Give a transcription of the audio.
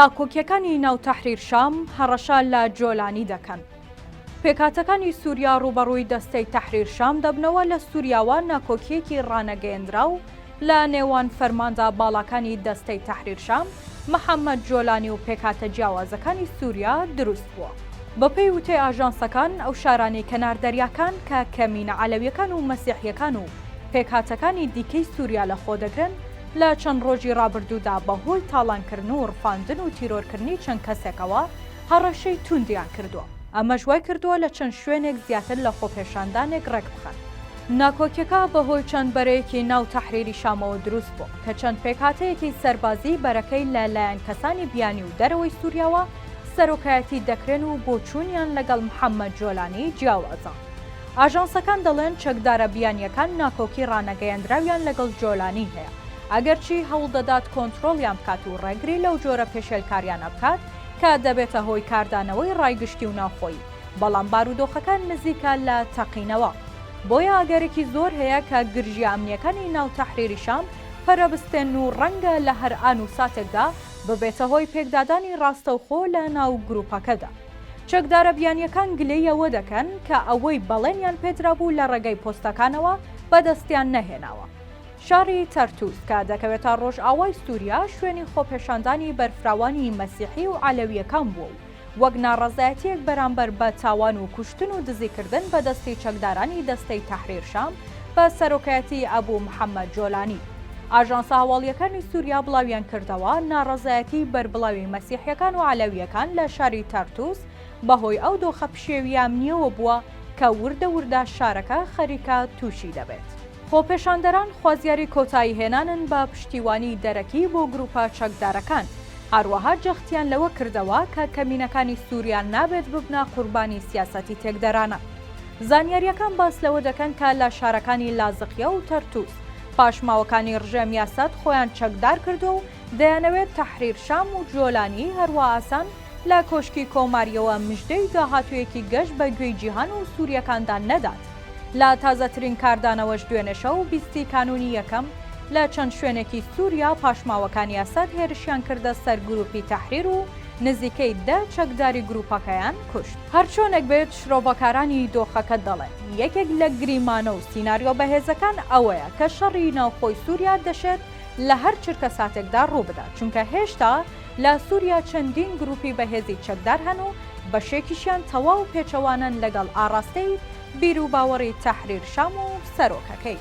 ناکۆکیەکانی ناو تەحریر شام هەڕەشە لە جۆلانی دەکەن. پێکهاتەکانی سووریا ڕوبەڕووی دەستەی تەحریر شام دەبنەوە لە سووریاوە ناکۆکیەکی ڕانەگەیەندرا و لە نێوان فەرماندا باڵاکانی دەستەی تەحریر شام محەممەد جۆلانی و پێکهاتە جیاوازەکانی سووریا دروست بووە. بەپێی وتەی ئاژانسەکان ئەو شارانەی کەناردەریاکان کە کەمینە عەلەویەکان و مەسیحیەکان و پێکهاتەکانی دیکەی سووریا لە خۆ دەگرن لە چەند ڕۆژی ڕابردوودا بەهۆی تاڵانکردن و ڕفاندن و تیرۆرکردنی چەند کەسێکەوە هەڕەشەی توندیان کردووە. ئەمەش وای کردووە لە چەند شوێنێک زیاتر لە خۆپێشاندانێک ڕێک بخەن. ناکۆکیەکە بەهۆی چەند بەرەیەکی ناو تەحریری شامەوە دروست بوو کە چەند پێکهاتەیەکی سەربازی بەرەکەی لەلایەن کەسانی بیانی و دەرەوەی سووریاوە سەرۆکایەتی دەکرێن و بۆچوونیان لەگەڵ محەممەد جۆلانی جیاوازە. ئاژانسەکان دەڵێن چەکدارە بیانیەکان ناکۆکی ڕانەگەیەندراویان لەگەڵ جۆلانی هەیە. ئەگەرچی هەوڵ دەدات کۆنتترۆلیان بکات و ڕێگری لەو جۆرە پێشێلکاریانە بکات کە دەبێتە هۆی کاردانەوەی ڕایگشتی و ناوخۆی، بەڵام بارودۆخەکان نزیکە لە تەقینەوە. بۆیە ئاگەرێکی زۆر هەیە کە گرژی ئەمنیەکانی ناو تەحریری شام پەرەبستێن و ڕەنگە لە هەر ئان و ساتێکدا ببێتە هۆی پێکدادانی ڕاستەوخۆ لە ناو گروپەکەدا. چەکدارە بیانیەکان گلەی ئەوە دەکەن کە ئەوەی بەڵێنیان پێدرابوو لە ڕێگەی پۆستەکانەوە بەدەستیان نەهێناوە. شاری تەرتوس کە دەکەوێتە ڕۆژئاوای سووریا شوێنی خۆپێشاندانی بەرفراوانی مەسیحی و عەلەویەکان بووە و وەک ناڕەزایەتیەک بەرامبەر بە تاوان و کوشتن و دزیکردن بە دەستی چەکدارانی دەستەی تەحریر شام بە سەرۆکایەتی ئەبوو محەممەد جۆلانی. ئاژانسە هەواڵیەکانی سووریا بڵاویان کردەوە ناڕەزایەتی بەربڵاوی مەسیحیەکان و عەلەویەکان لە شاری تەرتوس بەهۆی ئەو دۆخە پشێوی ئەمنیەوە بووە کە وردە وردە شارەکە خەریکە تووشی دەبێت. خۆپێشاندەران خوازیاری کۆتایی هێنانن بە پشتیوانی دەرەکی بۆ گروپە چەکدارەکان. هەروەها جەختیان لەوە کردەوە کە کەمینەکانی سووریان نابێت ببنە قوربانی سیاسەتی تێکدەرانە. زانیاریەکان باس لەوە دەکەن کە لە شارەکانی لازقیە و تەرتوس پاشماوەکانی ڕژێم یاسەد خۆیان چەکدار کردو و دەیانەوێت تەحریر شام و جۆلانی هەروە ئاسان لە کۆشکی کۆماریەوە مژدەی داهاتوویەکی گەشت بە گوێی جیهان و سووریەکاندا نەدات. لە تازەترین کاردانەوەش دوێنێشە و 20 کانونی یەکەم لە چەند شوێنێکی سووریا پاشماوەکانی ئەسەد هێرشیان کردە سەر گروپی تەحریر و نزیکەی 10 چەکداری گروپەکەیان کوشت. هەرچۆنێک بێت شرۆڤەکارانی دۆخەکە دەڵێن یەکێک لە گریمانە و سیناریۆ بەهێزەکان ئەوەیە کە شەڕی ناوخۆی سووریا دەشێت لە هەر چرکە ساتێکدا ڕووبدات، چونکە هێشتا لە سووریا چەندین گروپی بەهێزی چەکدار هەن و بەشێکیشیان تەواو پێچەوانن لەگەڵ ئاڕاستەی بیر و باوەڕی تەحریر شام و سەرۆکەکەی.